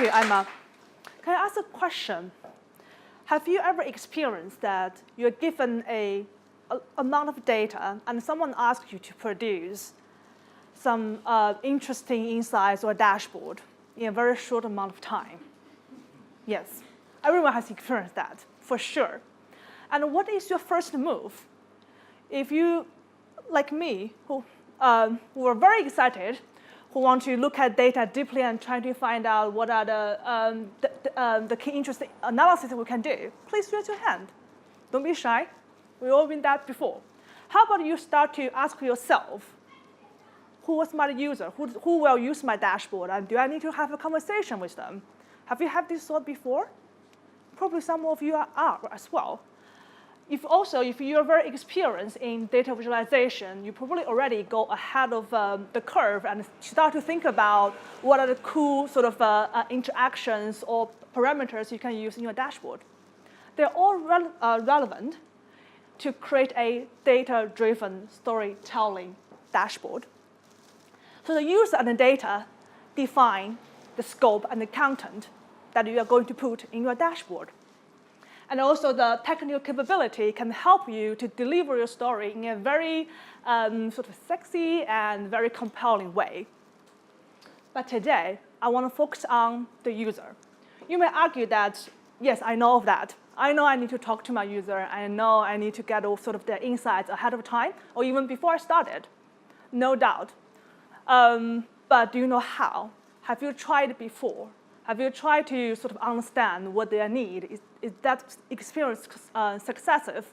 you, Emma. Can I ask a question? Have you ever experienced that you're given a amount of data and someone asks you to produce some interesting insights or dashboard in a very short amount of time? Yes, everyone has experienced that, for sure. And what is your first move? If you, like me, who are very excited, who want to look at data deeply and try to find out what are the key interesting analysis that we can do, please raise your hand. Don't be shy. We've all been that before. How about you start to ask yourself, who was my user? Who will use my dashboard? And do I need to have a conversation with them? Have you had this thought before? Probably some of you are as well. If you're very experienced in data visualization, you probably already go ahead of the curve and start to think about what are the cool sort of interactions or parameters you can use in your dashboard. They're all relevant to create a data-driven storytelling dashboard. So the user and the data define the scope and the content that you are going to put in your dashboard. And also the technical capability can help you to deliver your story in a very sort of sexy and very compelling way. But today, I want to focus on the user. You may argue that, yes, I know of that. I know I need to talk to my user. I know I need to get all sort of the insights ahead of time, or even before I started. No doubt. But do you know how? Have you tried it before? Have you tried to sort of understand what they need? Is that experience successive?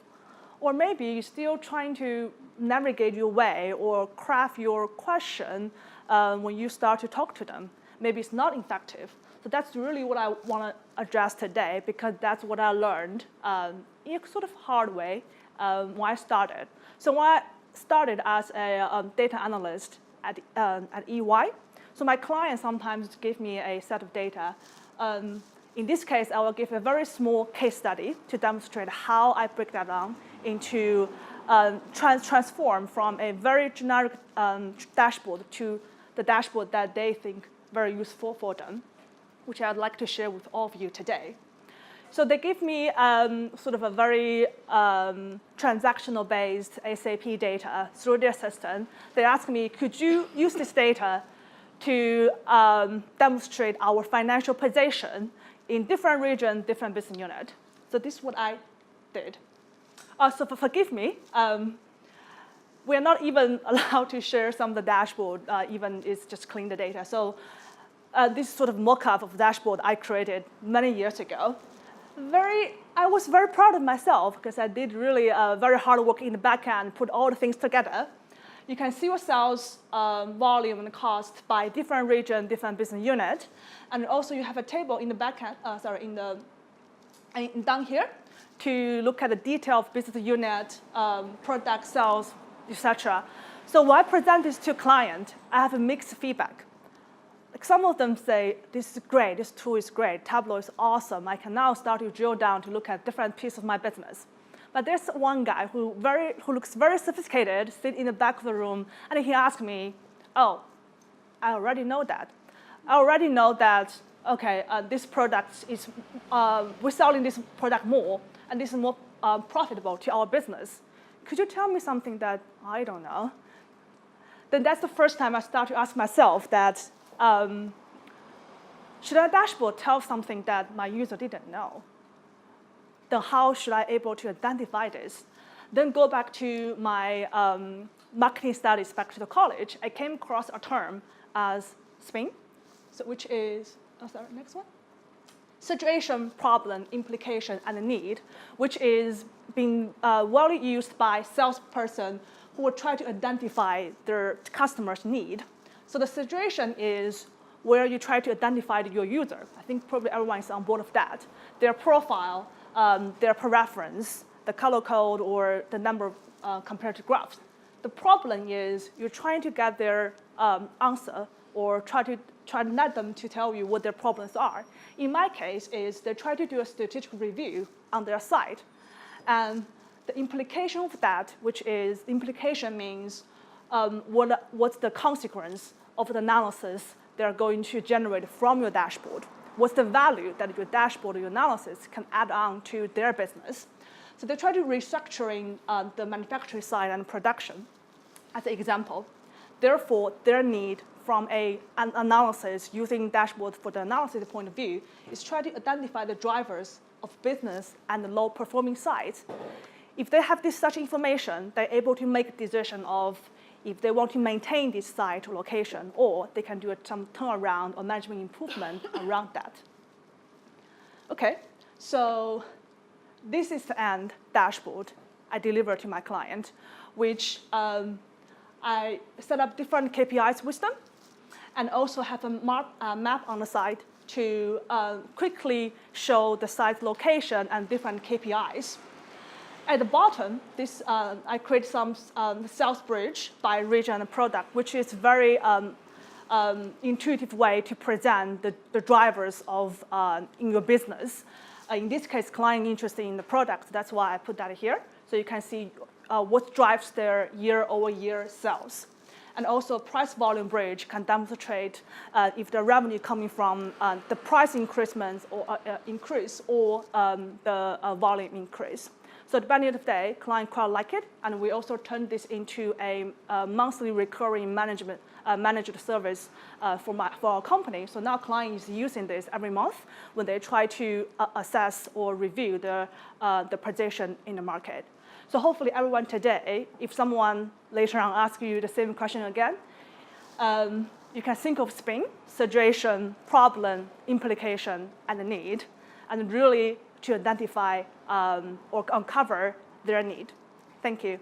Or maybe you're still trying to navigate your way or craft your question when you start to talk to them. Maybe it's not effective. So that's really what I want to address today, because that's what I learned in a sort of hard way when I started. So when I started as a data analyst at EY, so my clients sometimes give me a set of data. In this case, I will give a very small case study to demonstrate how I break that down into transform from a very generic dashboard to the dashboard that they think very useful for them, which I'd like to share with all of you today. So they give me sort of a very transactional-based SAP data through their system. They ask me, could you use this data to demonstrate our financial position in different regions, different business units? So this is what I did. So forgive me, we're not even allowed to share some of the dashboard, even it's just clean the data. So this sort of mock-up of the dashboard I created many years ago. I was very proud of myself because I did really very hard work in the back end, put all the things together. You can see your sales volume and cost by different region, different business unit. And also you have a table in the back end, down here to look at the detail of business unit, product sales, etc. So when I present this to a client, I have a mixed feedback. Like some of them say, this is great, this tool is great, Tableau is awesome. I can now start to drill down to look at different pieces of my business. But there's one guy who looks very sophisticated, sit in the back of the room, and he asked me, oh, I already know that. I already know that, okay, this product is, we're selling this product more, and this is more profitable to our business. Could you tell me something that I don't know? Then that's the first time I start to ask myself that, should a dashboard tell something that my user didn't know? Then how should I able to identify this? Then go back to my marketing studies back to the college. I came across a term as SPIN, so which is, next one. Situation, problem, implication, and need, which is being widely used by salesperson who will try to identify their customer's need. So the situation is where you try to identify your user. I think probably everyone is on board of that. Their profile, their preference, the color code, or the number of comparative graphs. The problem is you're trying to get their answer or try to let them to tell you what their problems are. In my case, is they try to do a strategic review on their site. And the implication of that, which is implication means what's the consequence of the analysis they're going to generate from your dashboard. what's the value that your dashboard or your analysis can add on to their business. So they try to restructuring the manufacturing side and production as an example. Therefore, their need from an analysis using dashboard for the analysis point of view is try to identify the drivers of business and the low-performing sites. If they have such information, they're able to make a decision of if they want to maintain this site or location, or they can do some turnaround or management improvement around that. Okay, so this is the end dashboard I deliver to my client, which I set up different KPIs with them, and also have a map on the side to quickly show the site location and different KPIs. At the bottom, I create some sales bridge by region and product, which is very intuitive way to present the drivers of in your business. In this case, client interested in the product. That's why I put that here. So you can see what drives their year-over-year sales. And also, price volume bridge can demonstrate if the revenue coming from the price increase or the volume increase. So at the end of the day, client quite like it, and we also turn this into a monthly recurring managed service for our company. So now client is using this every month when they try to assess or review the position in the market. So hopefully everyone today, if someone later on asks you the same question again, you can think of SPIN: situation, problem, implication, and the need, and really to identify or uncover their need. Thank you.